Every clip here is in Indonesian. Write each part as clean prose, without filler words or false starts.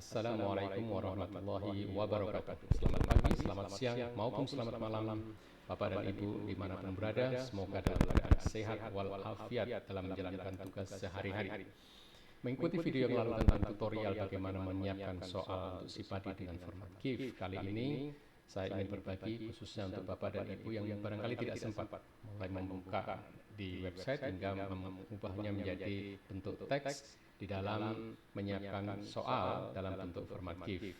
Assalamualaikum warahmatullahi wabarakatuh. Selamat pagi, selamat siang, maupun selamat malam Bapak dan Ibu dimanapun berada. Semoga dalam keadaan sehat walafiat dalam menjalankan tugas sehari-hari. Mengikuti video yang lalu tentang tutorial bagaimana menyiapkan soal untuk SIPADI dengan format GIF. Kali ini saya ingin berbagi khususnya untuk Bapak dan Ibu yang barangkali tidak sempat mulai membuka di website hingga mengubahnya menjadi bentuk teks di dalam menyiapkan soal dalam bentuk format GIF.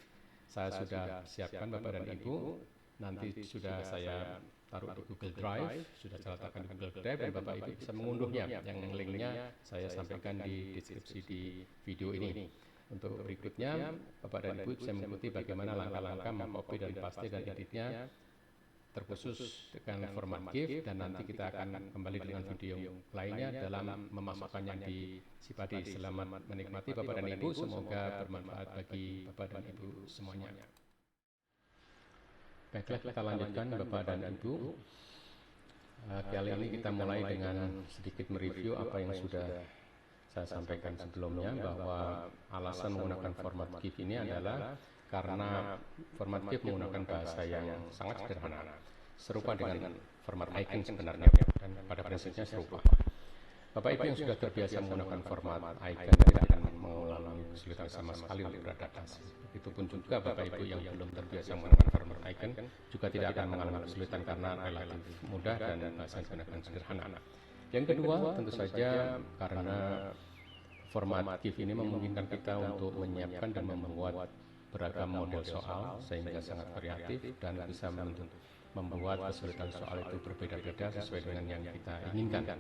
Saya sudah siapkan Bapak dan Ibu, nanti sudah saya taruh di Google Drive, sudah saya letakkan di Google Drive dan Bapak Ibu bisa mengunduhnya. Yang linknya saya sampaikan di deskripsi di video ini. Untuk berikutnya, Bapak dan Ibu bisa mengikuti bagaimana langkah-langkah mengcopy dan paste dan editnya terkhusus dengan format GIF, dan nanti kita akan kembali dengan video lainnya dalam memasukkannya di SIPADI. Selamat menikmati Bapak dan Ibu, semoga bermanfaat bagi Bapak dan Ibu semuanya. Baiklah, kita lanjutkan Bapak dan Ibu. Kali ini kita mulai dengan sedikit mereview apa yang sudah saya sampaikan sebelumnya, bahwa alasan menggunakan format GIF ini adalah karena format GIF menggunakan bahasa yang sangat sederhana, serupa dengan format icon sebenarnya, dan pada prinsipnya serupa. Bapak Ibu yang sudah terbiasa menggunakan format icon tidak akan mengalami kesulitan sama sekali untuk beradaptasi. Begitupun juga Bapak Ibu yang belum terbiasa menggunakan format icon juga tidak akan mengalami kesulitan karena relatif mudah dan bahasa yang digunakan sederhana. Yang kedua, tentu saja karena format GIF ini memungkinkan kita untuk menyiapkan dan membuat beragam model soal sehingga sangat variatif dan bisa membuat kesulitan soal itu berbeda-beda sesuai dengan yang kita inginkan.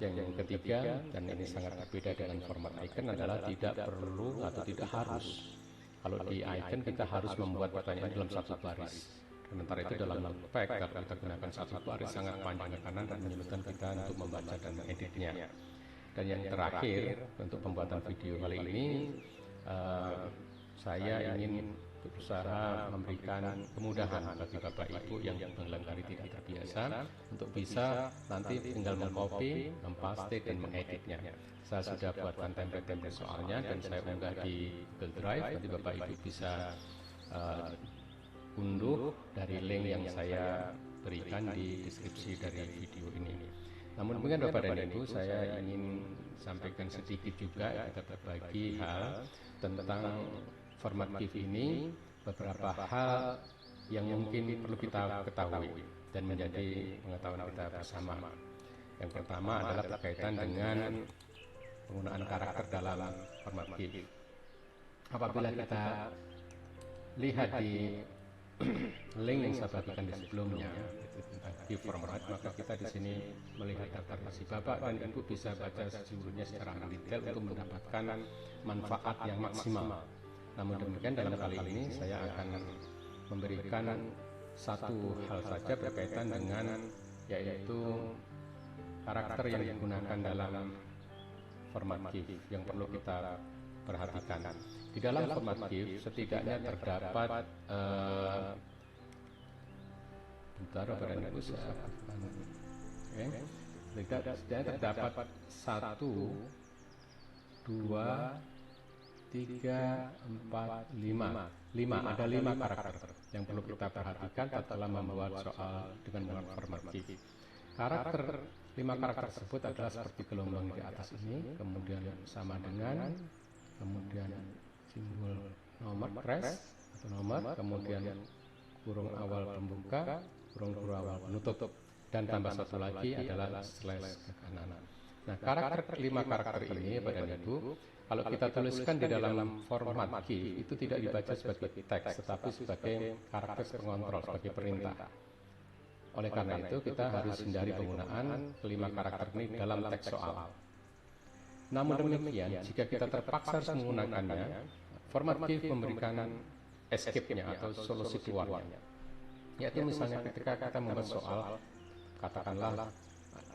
Yang ketiga, dan ini sangat berbeda dengan format icon, adalah tidak perlu atau tidak harus. Kalau di icon kita harus membuat pertanyaan dalam satu baris. Sementara itu dalam notepad kalau kita gunakan satu baris sangat panjang ke kanan dan menyulitkan kita untuk membaca dan mengeditnya. Dan yang terakhir, untuk pembuatan video kali ini saya ingin berusaha memberikan kemudahan bagi Bapak Ibu yang barangkali tidak terbiasa untuk bisa nanti tinggal mengcopy, mempaste dan mengeditnya. Saya sudah buatkan template-template soalnya dan saya unggah di Google Drive. Nanti Bapak Ibu bisa unduh dari link yang saya berikan di deskripsi dari video ini. Namun demikian Bapak dan Ibu, saya ingin sampaikan sedikit juga, kita berbagi hal tentang format GIF ini, beberapa hal yang mungkin perlu kita ketahui dan menjadi pengetahuan kita bersama. Yang pertama adalah berkaitan dengan penggunaan karakter dalam format GIF. Apabila kita lihat di link yang saya bagikan di sebelumnya tentang GIF format, maka kita di sini melihat daftar isi. Bapak dan Ibu bisa baca sejujurnya secara detail untuk mendapatkan manfaat yang maksimal. Namun demikian dalam kali ini saya akan memberikan satu hal saja berkaitan dengan yaitu karakter yang digunakan dalam format GIF yang perlu kita perhatikan. Di dalam format GIF setidaknya terdapat setidaknya terdapat 1, 2, 3, 4, 5. Ada 5 karakter yang perlu kita perhatikan setelah membuat soal dengan menggunakan format GIF. 5 karakter tersebut adalah seperti gelombang di atas ini, kemudian sama dengan, kemudian simbol nomor atau nomor, kemudian kurung awal pembuka, kurung awal penutup, dan tambah satu lagi adalah slash ke kanan. Nah, 5 karakter ini Bapak dan Ibu, kalau kita tuliskan di dalam format GIF itu tidak dibaca sebagai teks, tetapi sebagai karakter pengontrol, sebagai perintah. Oleh karena itu kita harus hindari penggunaan 5 karakter ini dalam teks soal. Namun demikian, jika kita terpaksa harus menggunakannya, format GIF memberikan escape-nya atau solusi keluarnya. Yaitu misalnya ketika kita membuat soal, katakanlah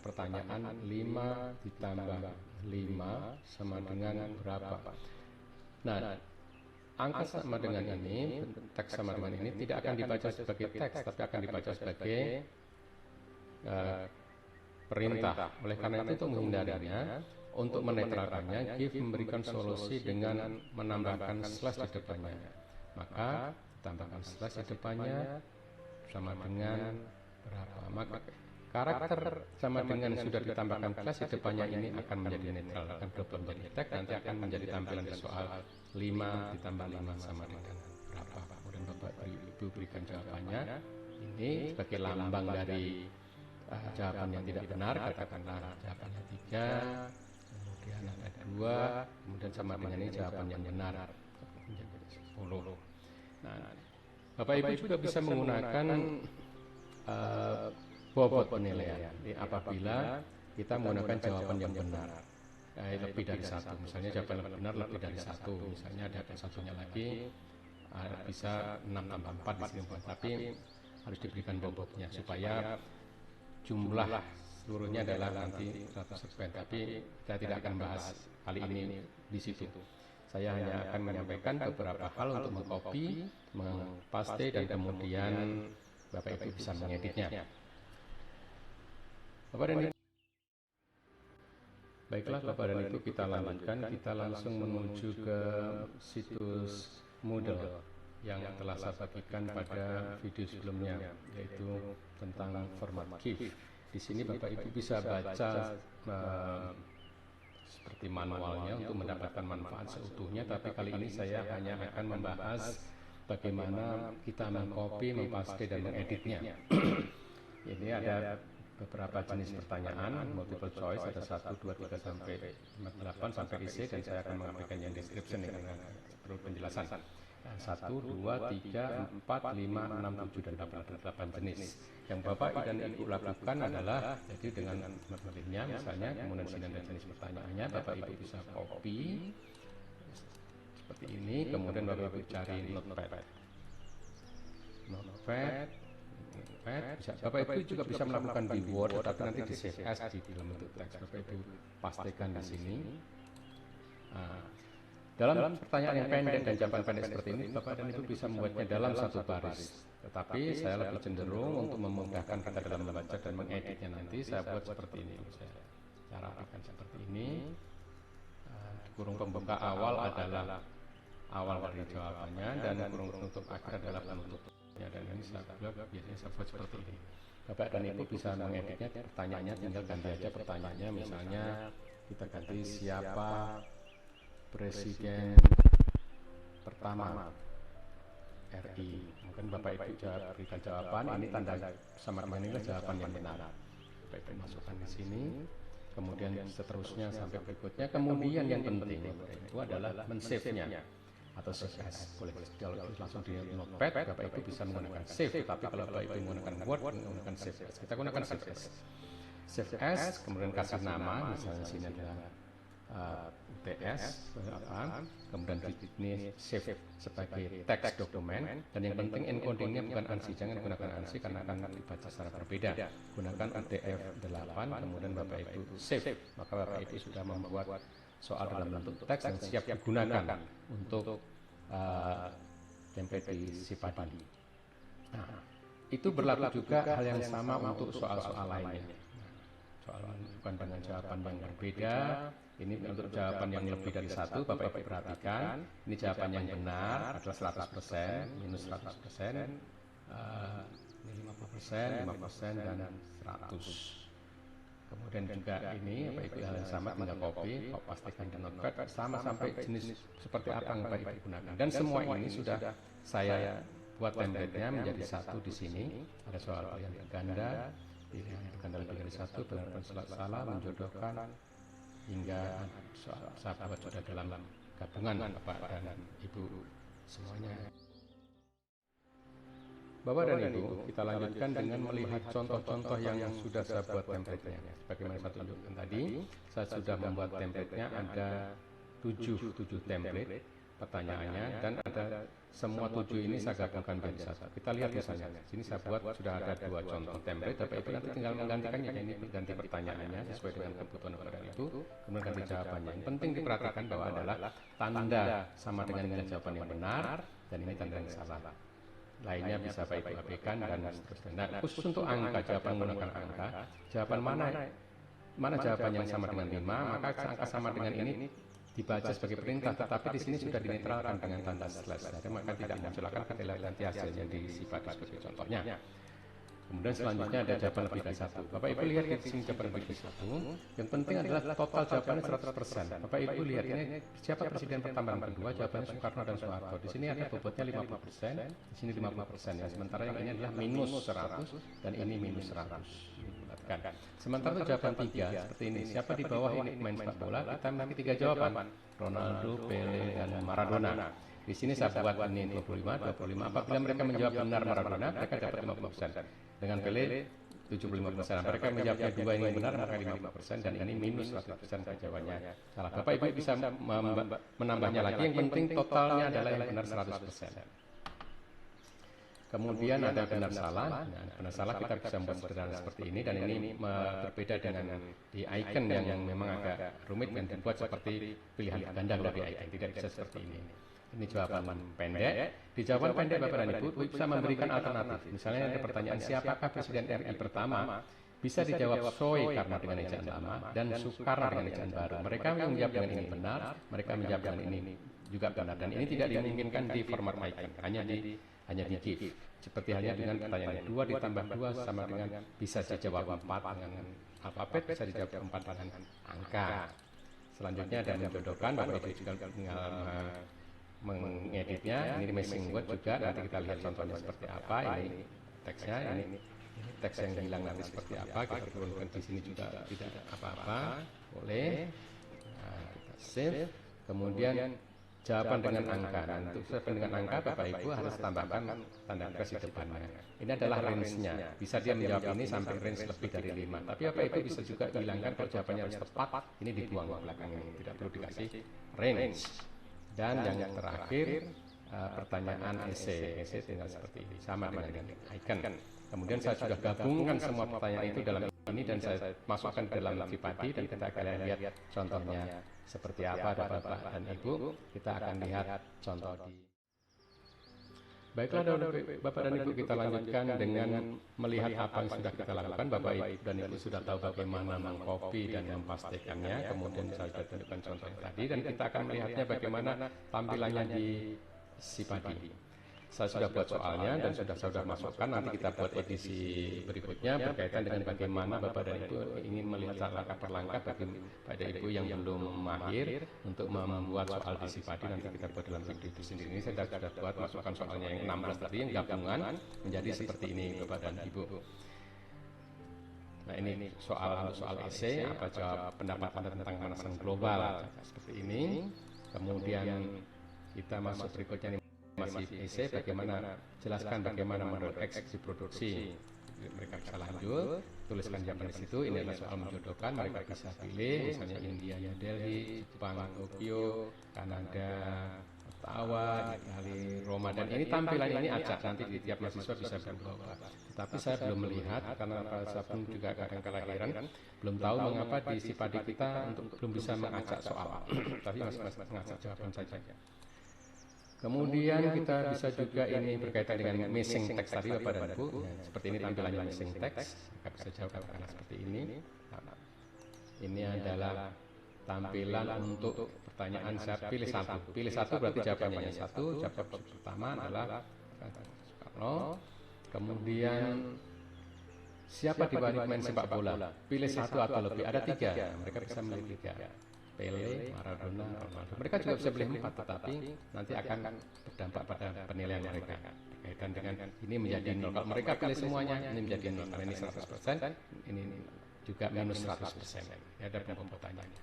pertanyaan 5 ditambah 5 sama dengan berapa. Nah, angka sama dengan ini, teks sama dengan ini tidak akan dibaca sebagai teks, tapi akan dibaca sebagai perintah. Oleh karena itu untuk menghindarinya, Untuk menetralkannya, GIF memberikan solusi dengan menambahkan slash di depannya. Maka tambahkan slash di depannya sama dengan berapa? Maka karakter sama dengan sudah ditambahkan slash di depannya ini akan menjadi netral, akan berubah menjadi teks, nanti akan menjadi tampilan di soal 5 ditambah 5 sama dengan berapa. Kemudian Bapak Ibu berikan jawabannya. Ini sebagai lambang dari jawaban yang tidak benar, katakanlah jawabannya 3, kemudian ada 2, kemudian sama dengan ini jawaban yang benar menjadi 10. Nah, Bapak Ibu juga bisa menggunakan bobot penilaian apabila kita menggunakan jawaban yang benar lebih dari 1. Misalnya jawaban yang benar lebih dari 1, misalnya ada satunya lagi bisa 6 tambah 4 di sini, tapi harus diberikan bobotnya supaya jumlah seluruhnya adalah nanti 100%. Tapi saya tidak akan bahas kali ini di situ. Saya hanya akan menyampaikan beberapa hal untuk mengcopy, mengpaste, dan kemudian Bapak Ibu bisa mengeditnya. Bapak dan Ibu, baiklah Bapak dan Ibu, kita lanjutkan. Kita langsung menuju ke situs Moodle yang telah saya bagikan pada video sebelumnya, yaitu tentang format GIF. Di sini Bapak Ibu bisa baca seperti manualnya untuk mendapatkan manfaat seutuhnya, tapi kali ini saya hanya akan membahas bagaimana kita mengcopy, mempaste, dan mengeditnya. Ini ada beberapa jenis pertanyaan, multiple choice, ada 1, 2, 3, sampai 8 sampai isi, dan saya akan mengabaikan yang description dengan perlu penjelasan. 1, 2, 3, 4, 5, 6, 7, dan 8 jenis. Yang Bapak dan Ibu lakukan adalah, jadi dengan metodenya misalnya, kemudian sini ada jenis pertanyaannya, Bapak Ibu bisa copy seperti ini, kemudian Bapak Ibu cari notepad, bisa. Bapak Ibu juga bisa melakukan di Word, tetapi nanti di save as di dalam bentuk teks. Bapak Ibu pastikan di sini. Dalam pertanyaan yang pendek dan jawaban pendek seperti ini, Bapak dan Ibu bisa membuatnya dalam satu baris. Tetapi saya lebih cenderung untuk memudahkan kita dalam membaca dan mengeditnya nanti, saya buat seperti ini. Saya cara akan seperti ini. Kurung pembuka awal adalah awal dari jawabannya, dan kurung penutup akhir adalah penutupnya. Dan ini saya buat, biasanya saya buat seperti ini. Bapak dan Ibu bisa mengeditnya, pertanyaannya tinggal ganti aja pertanyaannya. Misalnya kita ganti siapa Presiden pertama RI. Mungkin Bapak Ibu berikan jawaban, ini tanda sama dengan inilah jawaban yang benar. Bapak Ibu masukkan di sini, kemudian seterusnya sampai berikutnya. Kemudian yang penting itu adalah men-save-nya atau save as. Boleh kalau langsung di notepad, Bapak Ibu bisa menggunakan save, tapi kalau Bapak Ibu menggunakan Word, menggunakan save as. Kita gunakan save as. Save as, kemudian kasih nama, misalnya sini adalah UTS, kemudian ini save sebagai teks dokumen, dan yang penting encodingnya bukan ANSI, jangan gunakan ANSI karena akan dibaca secara berbeda. Gunakan UTF-8, kemudian Bapak Ibu save, maka Bapak Ibu sudah membuat soal dalam bentuk teks yang siap digunakan untuk template di Sipadi. Nah, itu berlaku juga hal yang sama untuk soal-soal lainnya. Soal bukan dengan jawaban yang berbeda. Ini untuk jawaban yang lebih dari 1, Bapak Ibu perhatikan. Ini jawaban yang benar adalah 100%, minus 100%, ini 50%, 5%, dan 100. Kemudian juga ini Bapak Ibu hal yang sama, tinggal copy, pastikan di notepad, sama sampai jenis seperti apa yang Bapak Ibu gunakan. Dan semua ini sudah saya buat template-nya menjadi 1 di sini. Ada soal pilihan ganda, pilihan ganda lebih dari 1, benar-benar salah, menjodohkan, hingga sahabat sudah dalam gabungan Bapak dan Ibu semuanya. Bapak dan Ibu, kita lanjutkan dengan melihat contoh-contoh yang sudah saya buat template-nya. Bagaimana saya tunjukkan tadi, saya sudah membuat template-nya, ada 7 template pertanyaannya, dan ada semua 7 ini saya gabungkan menjadi 1. Kita lihat misalnya, sini saya buat sudah ada 2 contoh template, Bapak Ibu nanti tinggal menggantikannya, ini ganti pertanyaannya sesuai dengan kebutuhan Bapak Ibu, kemudian ganti jawabannya. Yang penting diperhatikan bahwa adalah tanda sama dengan nilai jawaban yang benar, dan ini tanda yang salah. Lainnya bisa Bapak Ibu abaikan dan seterusnya. Nah, khusus untuk angka, jawaban menggunakan angka, jawaban mana mana jawaban yang sama dengan 5, maka angka sama dengan ini dibaca sebagai perintah, tetapi di sini sudah dinetralkan dengan tanda slash, jadi maka tidak muncul, akan kita lihat nanti hasilnya di sifat sebagai contohnya. Kemudian selanjutnya ada jawaban lebih dari 1. Bapak Ibu lihat di sini jawaban lebih dari 1. Yang penting adalah total jawabannya 100%. Bapak Ibu lihat ini siapa presiden pertama dan kedua, jawabannya Soekarno dan Soeharto. Di sini ada bobotnya 50%, di sini 50%. Ya. Sementara yang ini adalah minus 100 dan ini minus 100. Sementara itu jawaban 3 seperti ini. Siapa di bawah ini main sepak bola? Kita memiliki 3 jawaban. Ronaldo, Pele, dan Maradona. Di sini saya buat ini 25. Apabila mereka menjawab benar Maradona, mereka dapat 50%. Dengan Pele 75%. Mereka menjawabnya 2 ini benar, maka 50%, dan ini minus 100% jawabannya salah. Bapak Ibu bisa menambahnya lagi. Yang penting totalnya adalah yang benar 100%. Kemudian ada benar salah. Nah, benar salah kita bisa membuat sederhana seperti ini, dan ini berbeda dengan di icon yang memang agak rumit dan dibuat seperti pilihan ganda dari icon, tidak bisa seperti ini. Ini jawaban pendek. Di jawaban pendek Bapak dan Ibu bisa memberikan alternatif. Misalnya ada pertanyaan, siapakah Presiden RI pertama? Bisa dijawab Soe karena dengan ejaan lama, dan Soekarno dengan ejaan baru. Mereka yang menjawab dengan ini benar, mereka menjawab dengan ini juga benar, dan ini tidak dimungkinkan di format icon, hanya di GIF. Seperti halnya dengan pertanyaan 2 ditambah 2 sama dengan, bisa dijawab 4 dengan alfabet, bisa dijawab 4 dengan angka. Selanjutnya ada menjodohkan, Bapak Ibu juga tinggal mengeditnya. Ini missing word juga, nanti kita lihat contohnya seperti apa. Ini teksnya, ini teks yang hilang nanti seperti apa, kita turunkan di sini juga tidak apa-apa, boleh. Nah, kita save. Kemudian jawaban dengan angka. Nah, untuk jawaban dengan angka Bapak Ibu harus tambahkan tanda press di depannya. Ini adalah range-nya. Bisa dia menjawab ini sampai range lebih dari 5. Tapi Bapak Ibu bisa juga hilangkan kalau jawabannya harus tepat. Ini dibuang ke belakang ini. Tidak perlu dikasih range. Dan yang terakhir pertanyaan esai. Esai tinggal seperti ini, sama dengan icon. Kemudian saya sudah gabungkan semua pertanyaan itu dalam ini dan saya masukkan ke dalam Vipadi, dan kita akan lihat contohnya seperti apa. Ada Bapak dan Ibu, kita akan lihat contoh di. Baiklah Bapak dan Ibu, kita lanjutkan dengan melihat apa yang sudah kita lakukan. Bapak Ibu dan Ibu sudah tahu bagaimana mengcopy dan mempastekannya. Kemudian saya sudah tunjukkan contoh tadi, dan kita akan melihatnya bagaimana tampilannya di Vipadi. Saya sudah buat soalnya dan sudah masukkan. Nanti kita buat edisi berikutnya berkaitan dengan bagaimana Bapak dan Ibu ingin melihat langkah per langkah bagi Bapak dan Ibu yang belum mahir untuk membuat soal di Vipadi. Nanti kita buat dalam video itu sendiri. Saya sudah buat masukkan soalnya yang 16 tadi, yang gabungan menjadi seperti ini Bapak dan Ibu. Nah, ini soal esai, apa jawab pendapat Anda tentang pemanasan global, seperti ini. Kemudian kita masuk berikutnya, masih esai, bagaimana jelaskan bagaimana menurut X diproduksi. Mereka bisa lanjut, tuliskan jawaban di situ. Ini adalah soal menjodohkan, mereka bisa pilih misalnya India, New Delhi, Jepang, Tokyo, Kanada, Ottawa, Itali, Roma, dan ini tampilan ini acak, nanti di tiap mahasiswa bisa berubah. Tapi saya belum melihat karena saya pun juga kadang kelahiran, belum tahu mengapa di Vipadi kita belum bisa mengacak soal, tapi masih mengacak jawaban saja. Kemudian kita bisa juga ini berkaitan dengan missing text tadi Bapak dan Ibu. Ya, seperti ini tampilannya missing text. Kita bisa jawab katakanlah seperti ini. Nah, ini adalah tampilan untuk pertanyaan. Saya pilih satu. Pilih satu berarti jawabannya satu. Jawaban pertama adalah Soekarno. Kemudian siapa di balik main sepak bola? Pilih satu atau lebih. Ada 3. Mereka bisa memilih 3. Pele, Maradona, Ronaldo. Mereka juga bisa pilih 4, tetapi nanti akan berdampak pada penilaian mereka berkaitan dengan ini menjadi 0. Kalau mereka pilih semuanya, ini menjadi 0. Karena ini 100%, ini juga minus 100%. Ini ada pertanyaannya.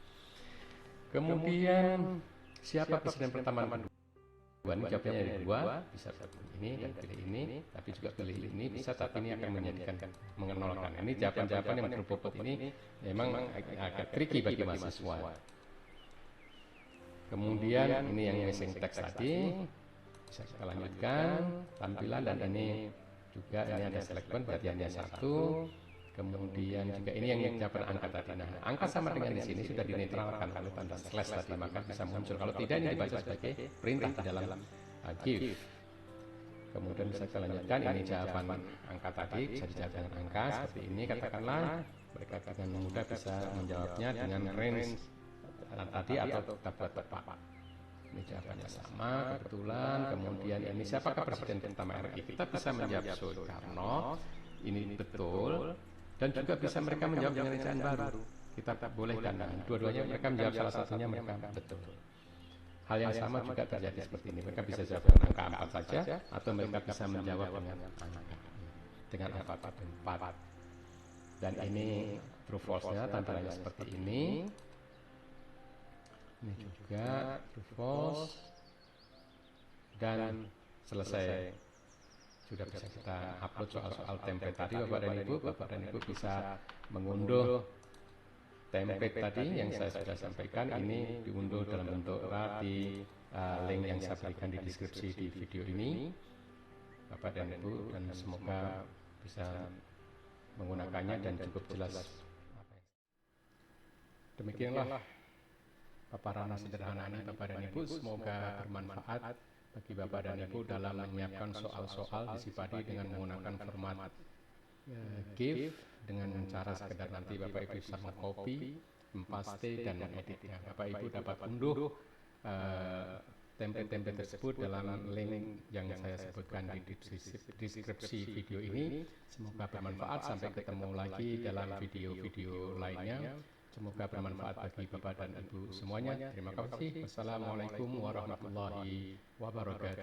Kemudian siapa presiden pertama dan kedua? Ini jawabnya ada 2, bisa ini dan pilih ini, tapi juga pilih ini bisa, tapi ini akan menjadikan mengenolkan. Ini jawaban-jawaban yang berbobot ini memang agak tricky bagi mahasiswa. Kemudian ini yang missing text tadi, bisa kita lanjutkan tampilan, dan ini juga ini ada select point berarti hanya 1. Kemudian juga ini yang jawaban angka tadi. Nah, angka sama dengan di sini sudah dinetralkan oleh tanda slash tadi, maka bisa muncul. Kalau tidak, ini dibaca sebagai perintah di dalam GIF. Kemudian bisa kita lanjutkan, ini jawaban angka tadi bisa dijawab dengan angka seperti ini, katakanlah mereka dengan mudah bisa menjawabnya dengan range tadi atau kita buat tepat. Ini jawabannya sama kebetulan. Kemudian ini siapakah presiden pertama RI? Kita bisa menjawab Soekarno, ini betul, dan juga bisa mereka menjawab dengan ejaan baru. Kita boleh dan dua-duanya mereka menjawab salah satunya mereka betul. Hal yang sama juga terjadi seperti ini. Mereka bisa jawab dengan angka 4 saja, atau mereka bisa menjawab dengan angka 4. Dan ini true false-nya tampilannya seperti ini. Ini juga true false. Dan selesai. Sudah bisa kita upload soal-soal template tadi Bapak dan Ibu. Bapak dan Ibu bisa mengunduh template tadi yang saya sudah sampaikan. Ini diunduh dalam bentuk di link yang saya berikan di deskripsi di video ini, Bapak dan Ibu, dan semoga bisa menggunakannya dan cukup jelas. Demikianlah paparan sederhana ini Bapak dan Ibu, semoga bermanfaat bagi Bapak dan Ibu dalam menyiapkan soal-soal di Sipadi dengan menggunakan format GIF, dengan cara sekedar nanti Bapak Ibu bisa mengcopy, mempaste, dan mengeditnya. Bapak Ibu dapat unduh template-template tersebut dalam link yang saya sebutkan di deskripsi video ini. Semoga bermanfaat. Sampai ketemu lagi dalam video-video lainnya. Semoga bermanfaat bagi Bapak dan Ibu semuanya. Terima kasih. Wassalamualaikum warahmatullahi wabarakatuh.